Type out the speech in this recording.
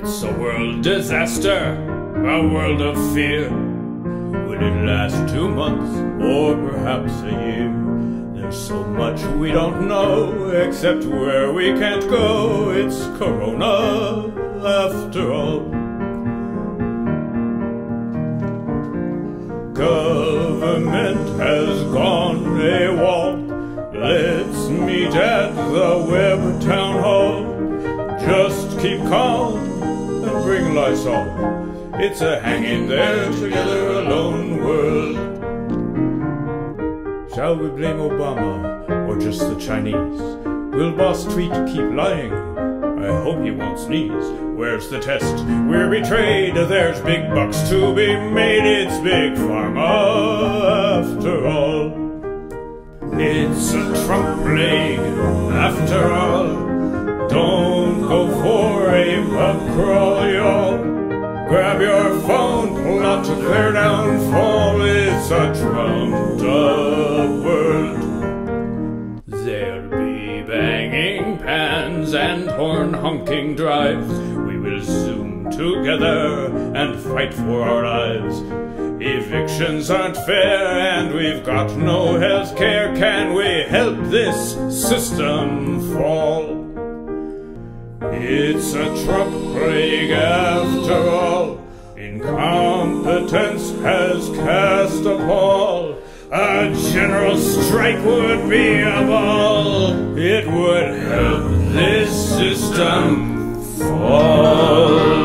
It's a world disaster, a world of fear. Will it last 2 months or perhaps a year? There's so much we don't know, except where we can't go. It's Corona after all. Government has gone AWOL. Let's meet at the Web Town Hall. Just keep calm and bring Lysol. It's a hang in there together alone world. Shall we blame Obama or just the Chinese? Will Boss Tweet keep lying? I hope he won't sneeze. Where's the test? We're betrayed. There's big bucks to be made. It's Big Pharma after all. It's a Trump plague after all. Don't go for a pub crawl, y'all. Grab your phone, plot their downfall. It's a Trumped-up world. There'll be banging pans and horn-honking drives. We will Zoom together and fight for our lives. Evictions aren't fair and we've got no health care. Can we help this system fall? It's a Trump plague after all. Incompetence has cast a pall. A general strike would be a ball. It would help this system fall.